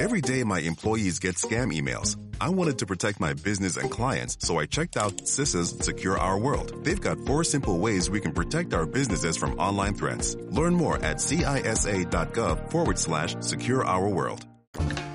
Every day, my employees get scam emails. I wanted to protect my business and clients, so I checked out CISA's Secure Our World. They've got 4 simple ways we can protect our businesses from online threats. Learn more at cisa.gov/Secure Our World.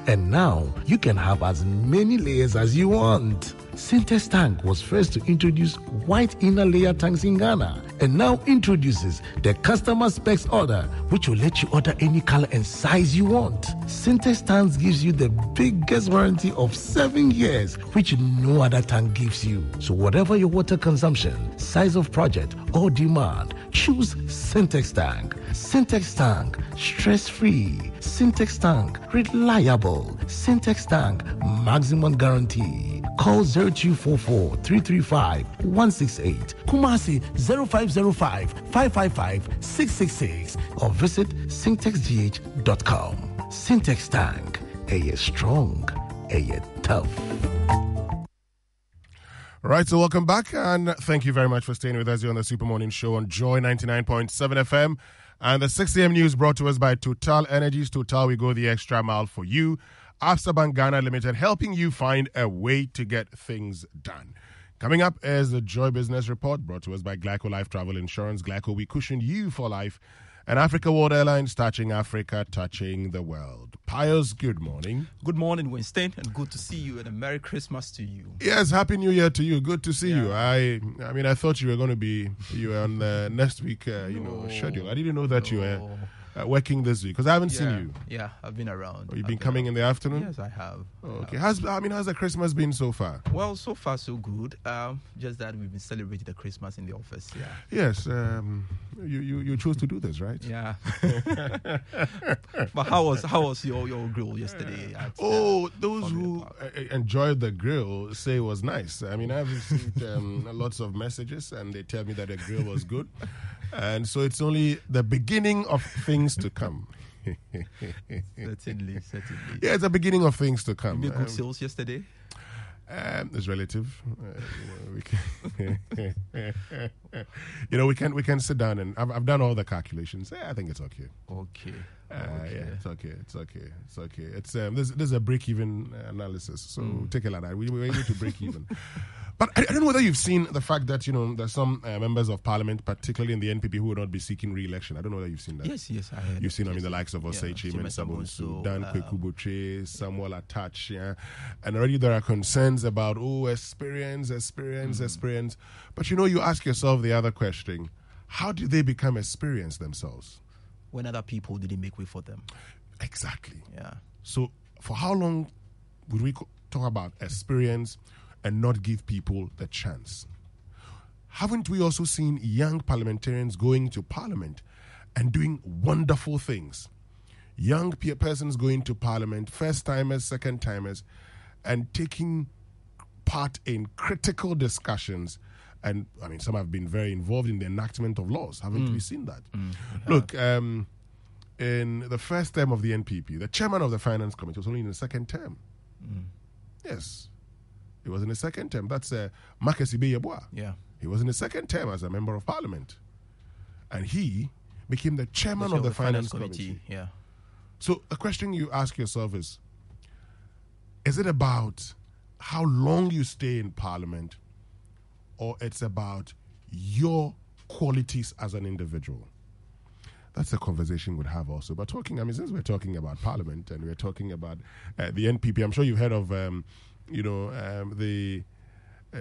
And now, you can have as many layers as you want. Syntex Tank was first to introduce white inner layer tanks in Ghana and now introduces the customer specs order, which will let you order any color and size you want. Syntex Tanks gives you the biggest warranty of 7 years, which no other tank gives you. So whatever your water consumption, size of project, or demand, choose Syntex Tank. Syntex Tank, stress-free. Syntex Tank, reliable. Syntex Tank, maximum guarantee. Call 0244-335-168, Kumasi 0505-555-666, or visit syntexgh.com. Syntex Tank, a strong, a tough. All right, so welcome back, and thank you very much for staying with us here on the Super Morning Show on Joy 99.7 FM. And the 6 a.m. news brought to us by Total Energies. Total, we go the extra mile for you. Absa Bank Ghana Limited, helping you find a way to get things done. Coming up is the Joy Business Report brought to us by Glyco Life Travel Insurance. Glyco, we cushion you for life. And Africa World Airlines, touching Africa, touching the world. Pius, good morning. Good morning, Winston, and good to see you, and a Merry Christmas to you. Yes, Happy New Year to you. Good to see you. I mean, I thought you were going to be, you were on the next week, schedule. I didn't know that you were working this week, because I haven't seen you. Yeah, I've been around. You've been coming in the afternoon? Yes, I have. Okay. How's the Christmas been so far? Well, so far so good. Just that we've been celebrating the Christmas in the office. Yeah. Yes. You chose to do this, right? Yeah. But how was your grill yesterday? Those who enjoyed the grill say it was nice. I mean, I've received lots of messages, and they tell me that the grill was good. And so it's only the beginning of things to come. Certainly. Yeah, it's the beginning of things to come. You made good sales yesterday? It's relative. We can sit down, and I've done all the calculations. I think it's okay. Okay. Yeah, it's okay. It's this is a break-even analysis, so take it like that. We were able to break even. But I don't know whether you've seen the fact that there's some members of parliament, particularly in the NPP, who will not be seeking re-election. I don't know whether you've seen that. Yes, I heard. You've seen, the likes of Osei Chimen Sabonsu, Dan Kwekubuche, Samuel Attach, and already there are concerns about experience. But you ask yourself the other question: how did they become experienced themselves? When other people didn't make way for them. Exactly. Yeah. So for how long would we talk about experience and not give people the chance? Haven't we also seen young parliamentarians going to parliament and doing wonderful things? Young persons going to parliament, first-timers, second-timers, and taking part in critical discussions. And, some have been very involved in the enactment of laws. Haven't we seen that? Look, in the first term of the NPP, the chairman of the Finance Committee was only in the second term. Yes. He was in the second term. That's Marcus Ibeyeboa. Yeah. He was in the second term as a member of parliament. And he became the chairman of the Finance Committee. Yeah. So the question you ask yourself is it about how long you stay in parliament, or it's about your qualities as an individual? That's a conversation we'd have also. But since we're talking about parliament and we're talking about the NPP, I'm sure you've heard of, the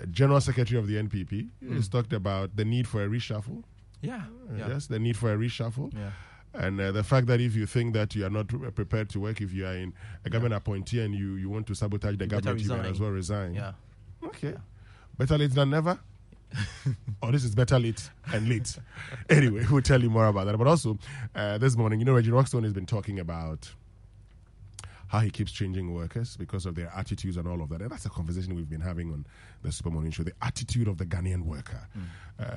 General Secretary of the NPP. He's talked about the need for a reshuffle. Yeah. Yes, the need for a reshuffle. Yeah. And the fact that if you think that you are not prepared to work, if you are in a government appointee and you want to sabotage the government, you might as well resign. Yeah. Okay. Yeah. Better late than never? Or this is better late and late. Anyway, we'll tell you more about that. But also, this morning, Reggie Rockstone has been talking about how he keeps changing workers because of their attitudes and all of that. And that's a conversation we've been having on the Super Morning Show, the attitude of the Ghanaian worker.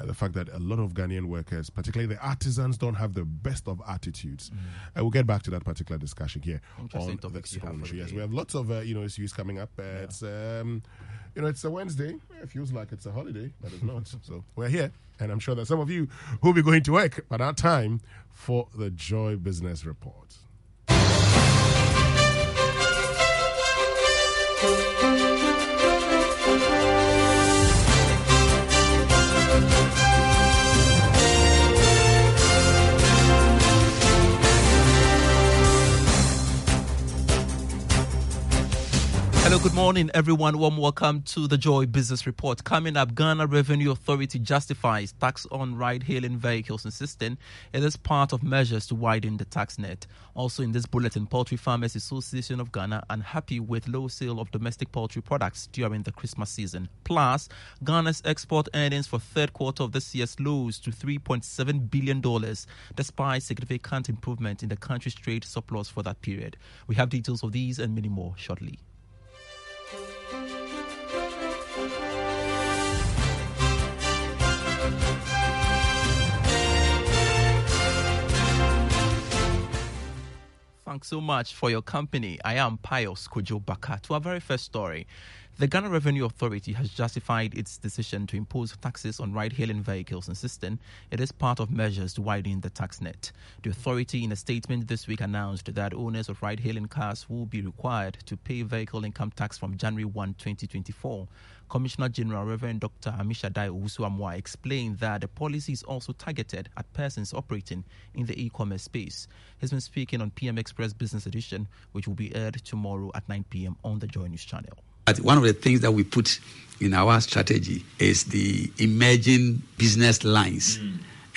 The fact that a lot of Ghanaian workers, particularly the artisans, don't have the best of attitudes. We'll get back to that particular discussion here on the Super Morning Show. Yes, we have lots of issues coming up. It's it's a Wednesday. It feels like it's a holiday, but it's not. So we're here, and I'm sure that some of you will be going to work by that time for the Joy Business Report. Hello, good morning, everyone. Warm welcome to the Joy Business Report. Coming up, Ghana Revenue Authority justifies tax on ride-hailing vehicles, insisting it is part of measures to widen the tax net. Also in this bulletin, Poultry Farmers Association of Ghana unhappy with low sale of domestic poultry products during the Christmas season. Plus, Ghana's export earnings for third quarter of this year slows to $3.7 billion, despite significant improvement in the country's trade surplus for that period. We have details of these and many more shortly. Thanks so much for your company. I am Pius Kojo Baka. To our very first story, the Ghana Revenue Authority has justified its decision to impose taxes on ride-hailing vehicles, insisting it is part of measures to widen the tax net. The authority, in a statement this week, announced that owners of ride-hailing cars will be required to pay vehicle income tax from January 1, 2024. Commissioner General Reverend Dr. Amishadai Owusu-Amoah explained that the policy is also targeted at persons operating in the e-commerce space. He's been speaking on PM Express Business Edition, which will be aired tomorrow at 9 p.m. on the Joy News channel. One of the things that we put in our strategy is the emerging business lines.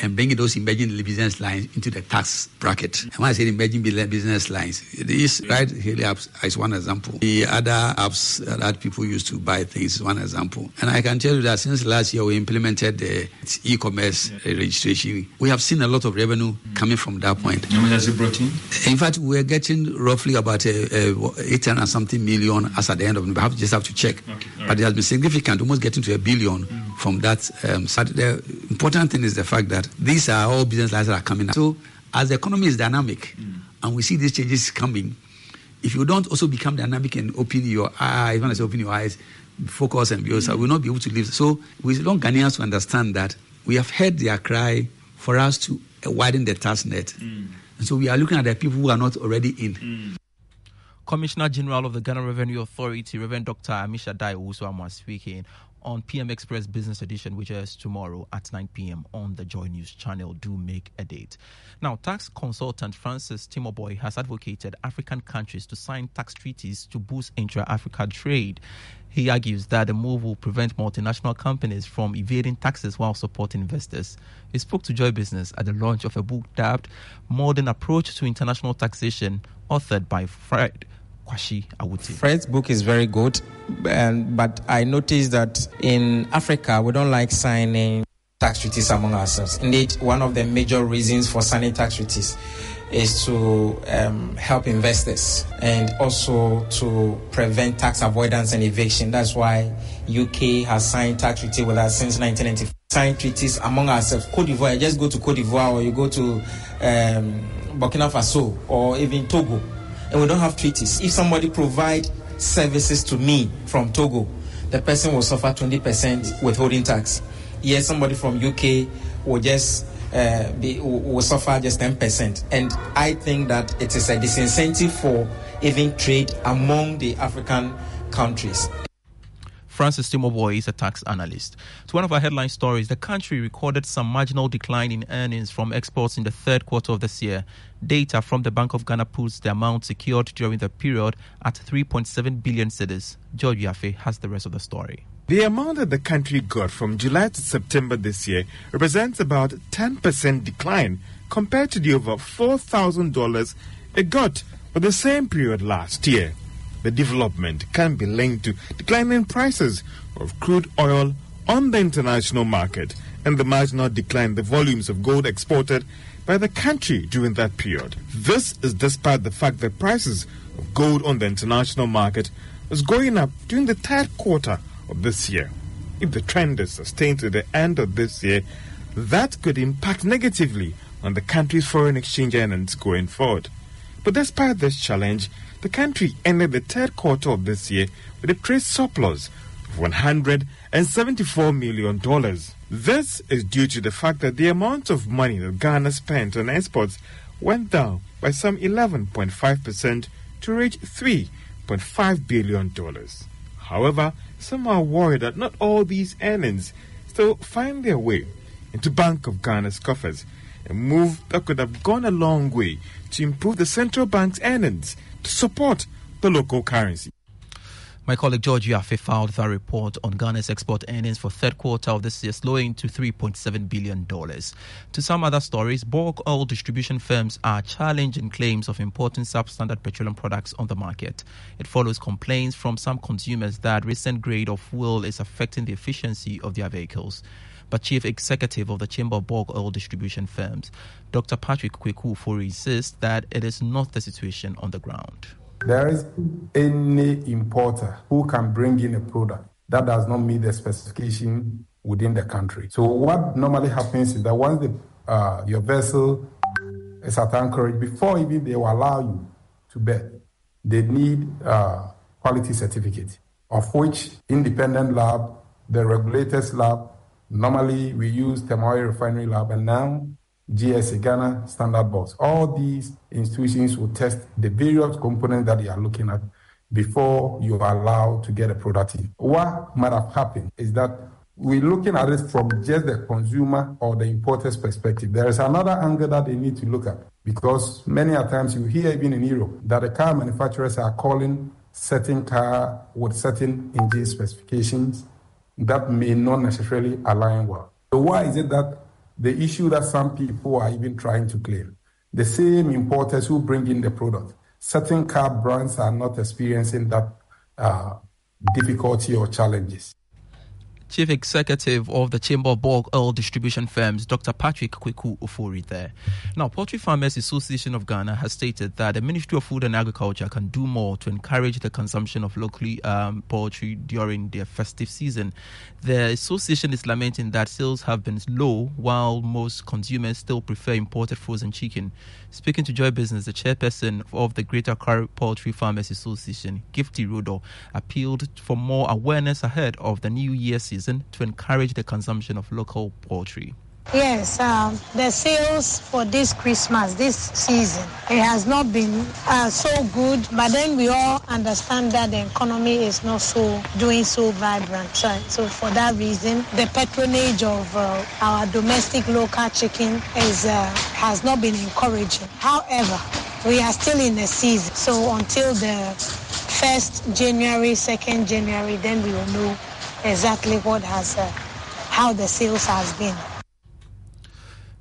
And bringing those emerging business lines into the tax bracket. And when I say emerging business lines, these ride-hailing apps is one example. The other apps that people use to buy things is one example. And I can tell you that since last year we implemented the e-commerce registration, we have seen a lot of revenue coming from that point. How much has it brought in? In fact, we're getting roughly about 800 and something million as at the end of it. We just have to check. Okay, but it has been significant, almost getting to $1 billion from that. So the important thing is the fact that these are all business lines that are coming up. So as the economy is dynamic and we see these changes coming, if you don't also become dynamic and open your eyes, when I say open your eyes, focus and be also, we will not be able to live. So we want Ghanaians to understand that we have heard their cry for us to widen the tax net. And so we are looking at the people who are not already in. Commissioner General of the Ghana Revenue Authority, Reverend Dr. Amishadai Owusu-Amoah, speaking on PM Express Business Edition, which is tomorrow at 9 p.m. on the Joy News channel. Do make a date. Now, tax consultant Francis Timoboy has advocated African countries to sign tax treaties to boost intra-Africa trade. He argues that the move will prevent multinational companies from evading taxes while supporting investors. He spoke to Joy Business at the launch of a book dubbed Modern Approach to International Taxation, authored by Fred Kwashi Awuti. Fred's book is very good, but I noticed that in Africa, we don't like signing tax treaties among ourselves. Indeed, one of the major reasons for signing tax treaties is to help investors and also to prevent tax avoidance and evasion. That's why UK has signed tax treaty with us since 1994. Sign treaties among ourselves. Cote d'Ivoire, just go to Cote d'Ivoire or you go to Burkina Faso or even Togo, and we don't have treaties. If somebody provide services to me from Togo, the person will suffer 20% withholding tax. Yes, somebody from UK will just will suffer just 10%. And I think that it is a disincentive for even trade among the African countries. Francis Timoboy is a tax analyst. To one of our headline stories, the country recorded some marginal decline in earnings from exports in the third quarter of this year. Data from the Bank of Ghana puts the amount secured during the period at 3.7 billion cedis. George Yafe has the rest of the story. The amount that the country got from July to September this year represents about 10% decline compared to the over $4,000 it got for the same period last year. The development can be linked to declining prices of crude oil on the international market and the marginal decline in the volumes of gold exported by the country during that period. This is despite the fact that prices of gold on the international market was going up during the third quarter of this year. If the trend is sustained to the end of this year, that could impact negatively on the country's foreign exchange earnings going forward. But despite this challenge, the country ended the third quarter of this year with a trade surplus of $174 million. This is due to the fact that the amount of money that Ghana spent on exports went down by some 11.5% to reach $3.5 billion. However, some are worried that not all these earnings still find their way into Bank of Ghana's coffers, a move that could have gone a long way to improve the central bank's earnings to support the local currency. My colleague George Yafe filed that report on Ghana's export earnings for third quarter of this year, slowing to $3.7 billion. To some other stories, bulk oil distribution firms are challenging claims of importing substandard petroleum products on the market. It follows complaints from some consumers that recent grade of fuel is affecting the efficiency of their vehicles. But Chief Executive of the Chamber of Bulk Oil Distribution Firms, Dr. Patrick Kweku Ufori, insists that it is not the situation on the ground. There is any importer who can bring in a product that does not meet the specification within the country. So what normally happens is that once your vessel is at anchorage, before even they will allow you to berth, they need quality certificate, of which independent lab, the regulators lab, normally we use Temoy Refinery Lab, and now GSA, Ghana Standard Boards. All these institutions will test the various components that they are looking at before you are allowed to get a product in. What might have happened is that we're looking at it from just the consumer or the importer's perspective. There is another angle that they need to look at, because many a times you hear even in Europe that the car manufacturers are calling certain car with certain engine specifications that may not necessarily align well. So why is it that the issue that some people are even trying to claim, the same importers who bring in the product, certain car brands are not experiencing that difficulty or challenges? Chief Executive of the Chamber of Bulk Oil Distribution Firms, Dr. Patrick Kweku Ufori there. Now, Poultry Farmers Association of Ghana has stated that the Ministry of Food and Agriculture can do more to encourage the consumption of locally poultry during the festive season. The association is lamenting that sales have been low, while most consumers still prefer imported frozen chicken. Speaking to Joy Business, the chairperson of the Greater Accra Poultry Farmers Association, Gifty Rudo, appealed for more awareness ahead of the New Year season to encourage the consumption of local poultry. Yes, the sales for this Christmas, this season, it has not been so good, but then we all understand that the economy is not doing so vibrant. So for that reason, the patronage of our domestic local chicken has not been encouraging. However, we are still in the season, so until the 1st January, 2nd January, then we will know exactly how the sales has been.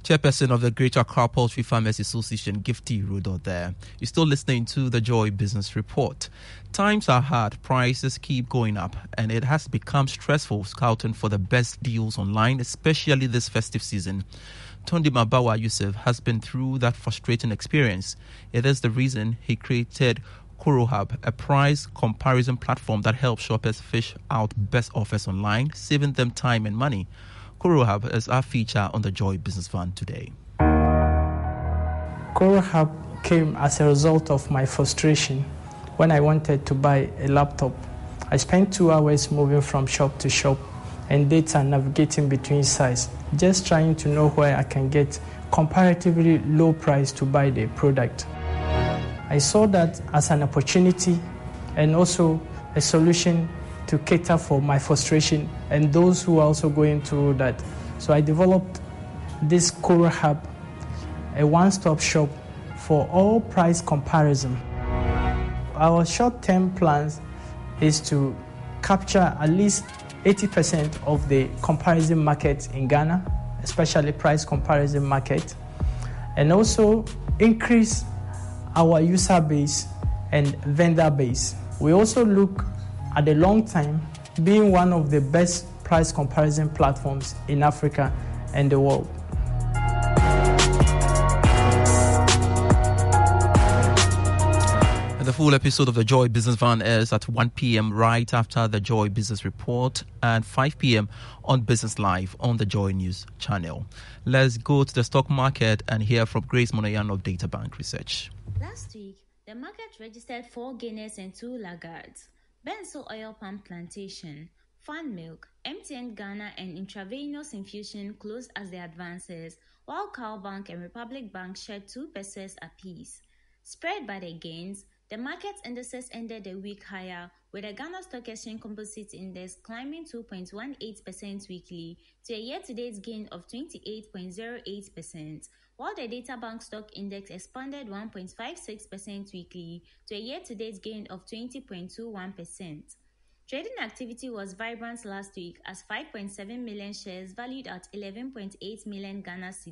Chairperson of the Greater Accra Poultry Farmers Association, Gifty Rudo there. You're still listening to the Joy Business Report. Times are hard, prices keep going up, and it has become stressful scouting for the best deals online, especially this festive season. Tondi Mabawa Yusuf has been through that frustrating experience. It is the reason he created KoroHub, a price comparison platform that helps shoppers fish out best offers online, saving them time and money. KoroHub is our feature on the Joy Business Van today. KoroHub came as a result of my frustration when I wanted to buy a laptop. I spent 2 hours moving from shop to shop and data navigating between sites, just trying to know where I can get comparatively low price to buy the product. I saw that as an opportunity and also a solution to cater for my frustration and those who are also going through that. So I developed this KoroHub, a one-stop shop for all price comparison. Our short-term plans is to capture at least 80% of the comparison market in Ghana, especially price comparison market, and also increase our user base and vendor base. We also look at the long time being one of the best price comparison platforms in Africa and the world. The full episode of the Joy Business Van airs at 1 p.m. right after the Joy Business Report and 5 p.m. on Business Live on the Joy News channel. Let's go to the stock market and hear from Grace Monoyan of Data Bank Research. Last week, the market registered 4 gainers and 2 laggards. Benzo Oil Palm Plantation, Fan Milk, MTN Ghana and Intravenous Infusion closed as the advances, while Cowbank and Republic Bank shared 2% apiece. Spread by the gains, the market indices ended the week higher, with the Ghana Stock Exchange Composite Index climbing 2.18% weekly to a year-to-date gain of 28.08%, while the Data Bank Stock Index expanded 1.56% weekly to a year-to-date gain of 20.21%. Trading activity was vibrant last week as 5.7 million shares valued at 11.8 million Ghana cedis